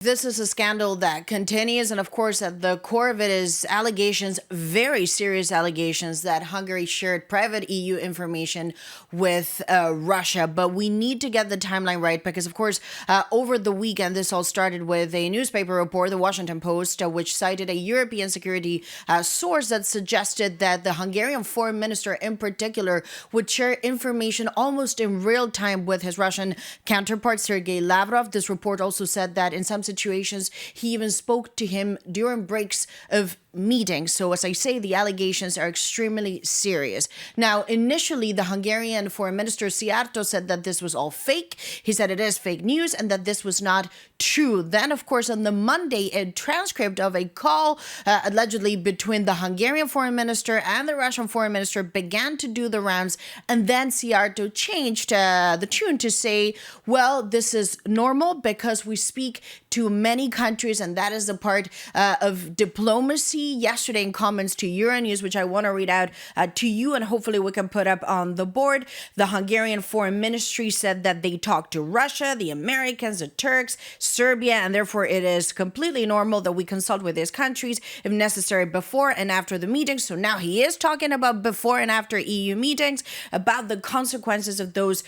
This is a scandal that continues, and of course, at the core of it is allegations, very serious allegations, that Hungary shared private EU information with Russia. But we need to get the timeline right because, of course, over the weekend, this all started with a newspaper report, the Washington Post, which cited a European security source that suggested that the Hungarian foreign minister in particular would share information almost in real time with his Russian counterpart, Sergei Lavrov. This report also said that in some situations, he even spoke to him during breaks of meetings. So as I say, the allegations are extremely serious. Now, initially, the Hungarian foreign minister Szijjártó said that this was all fake. He said it is fake news and that this was not true. Then, of course, on the Monday, a transcript of a call allegedly between the Hungarian foreign minister and the Russian foreign minister began to do the rounds. And then Szijjártó changed the tune to say, well, this is normal because we speak to many countries, and that is a part of diplomacy. Yesterday, in comments to Euronews, which I want to read out to you, and hopefully we can put up on the board, the Hungarian Foreign Ministry said that they talked to Russia, the Americans, the Turks, Serbia, and therefore it is completely normal that we consult with these countries if necessary before and after the meetings. So now he is talking about before and after EU meetings, about the consequences of those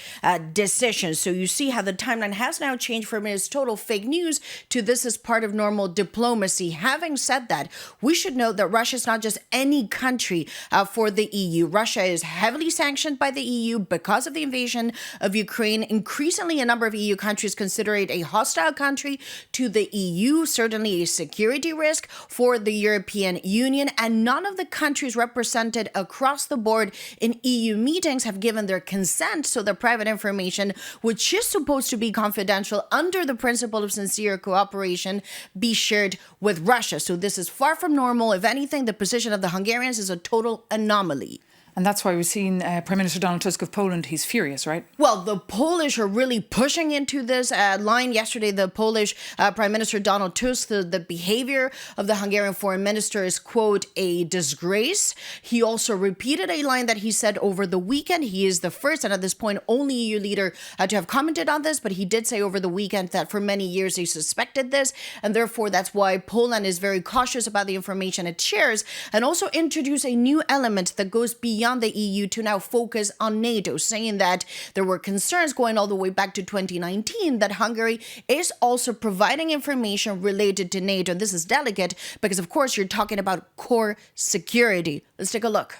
decisions. So you see how the timeline has now changed from it is total fake news to this is part of normal diplomacy. Having said that, we should note that Russia is not just any country for the EU. Russia is heavily sanctioned by the EU because of the invasion of Ukraine. Increasingly, a number of EU countries consider it a hostile country to the EU, certainly a security risk for the European Union. And none of the countries represented across the board in EU meetings have given their consent so that private information, which is supposed to be confidential under the principle of sincere cooperation, be shared with Russia. So this is far from normal. If anything, the position of the Hungarians is a total anomaly. And that's why we've seen Prime Minister Donald Tusk of Poland. He's furious, right? Well, the Polish are really pushing into this line. Yesterday, the Polish Prime Minister Donald Tusk, the behavior of the Hungarian foreign minister is, quote, a disgrace. He also repeated a line that he said over the weekend. He is the first and at this point only EU leader to have commented on this. But he did say over the weekend that for many years he suspected this. And therefore, that's why Poland is very cautious about the information it shares, and also introduce a new element that goes beyond the EU to now focus on NATO, saying that there were concerns going all the way back to 2019 that Hungary is also providing information related to NATO. This is delicate because, of course, you're talking about core security. Let's take a look.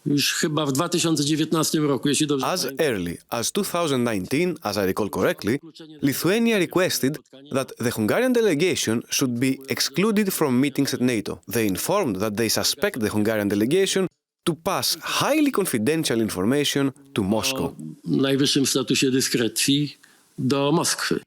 As early as 2019, as I recall correctly, Lithuania requested that the Hungarian delegation should be excluded from meetings at NATO. They informed that they suspect the Hungarian delegation to pass highly confidential information to Moscow. Najwyższym statusie dyskrecji do Moskwy.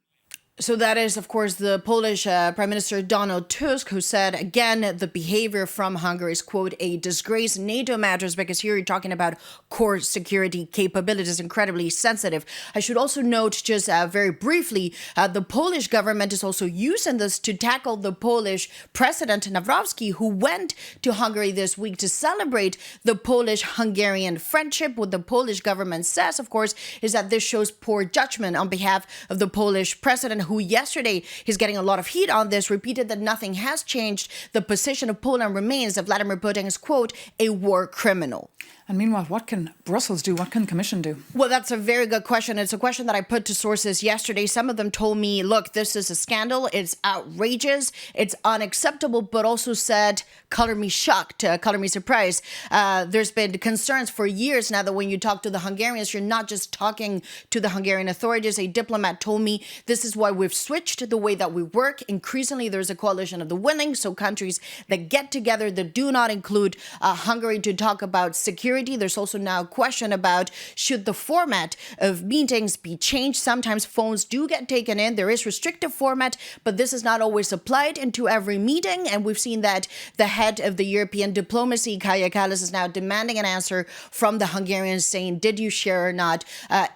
So that is, of course, the Polish Prime Minister Donald Tusk, who said, again, the behavior from Hungary is, quote, a disgrace. NATO matters because here you're talking about core security capabilities, incredibly sensitive. I should also note, just very briefly, the Polish government is also using this to tackle the Polish President Nawrocki, who went to Hungary this week to celebrate the Polish-Hungarian friendship. What the Polish government says, of course, is that this shows poor judgment on behalf of the Polish president, who yesterday, he's getting a lot of heat on this, repeated that nothing has changed. The position of Poland remains that Vladimir Putin is, quote, a war criminal. And meanwhile, what can Brussels do? What can the Commission do? Well, that's a very good question. It's a question that I put to sources yesterday. Some of them told me, look, this is a scandal. It's outrageous. It's unacceptable, but also said, color me shocked, color me surprised. There's been concerns for years now that when you talk to the Hungarians, you're not just talking to the Hungarian authorities. A diplomat told me this is why we've switched the way that we work. Increasingly, there's a coalition of the willing, so countries that get together that do not include Hungary to talk about security. There's also now a question about should the format of meetings be changed. Sometimes phones do get taken in. There is restrictive format, but this is not always applied into every meeting. And we've seen that the head of the European diplomacy, Kaja Kallas, is now demanding an answer from the Hungarians saying, did you share or not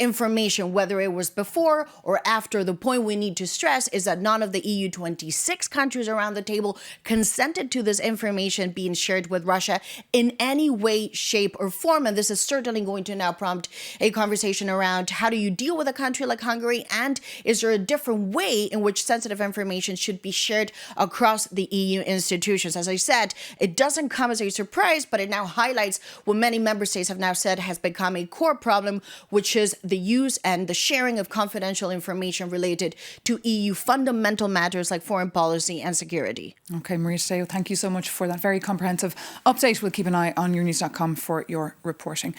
information, whether it was before or after. The point we need to stress is that none of the EU 26 countries around the table consented to this information being shared with Russia in any way, shape, or reform. And this is certainly going to now prompt a conversation around how do you deal with a country like Hungary, and is there a different way in which sensitive information should be shared across the EU institutions? As I said, it doesn't come as a surprise, but it now highlights what many member states have now said has become a core problem, which is the use and the sharing of confidential information related to EU fundamental matters like foreign policy and security. Okay, Maria Tadeo, thank you so much for that very comprehensive update. We'll keep an eye on yournews.com for your reporting.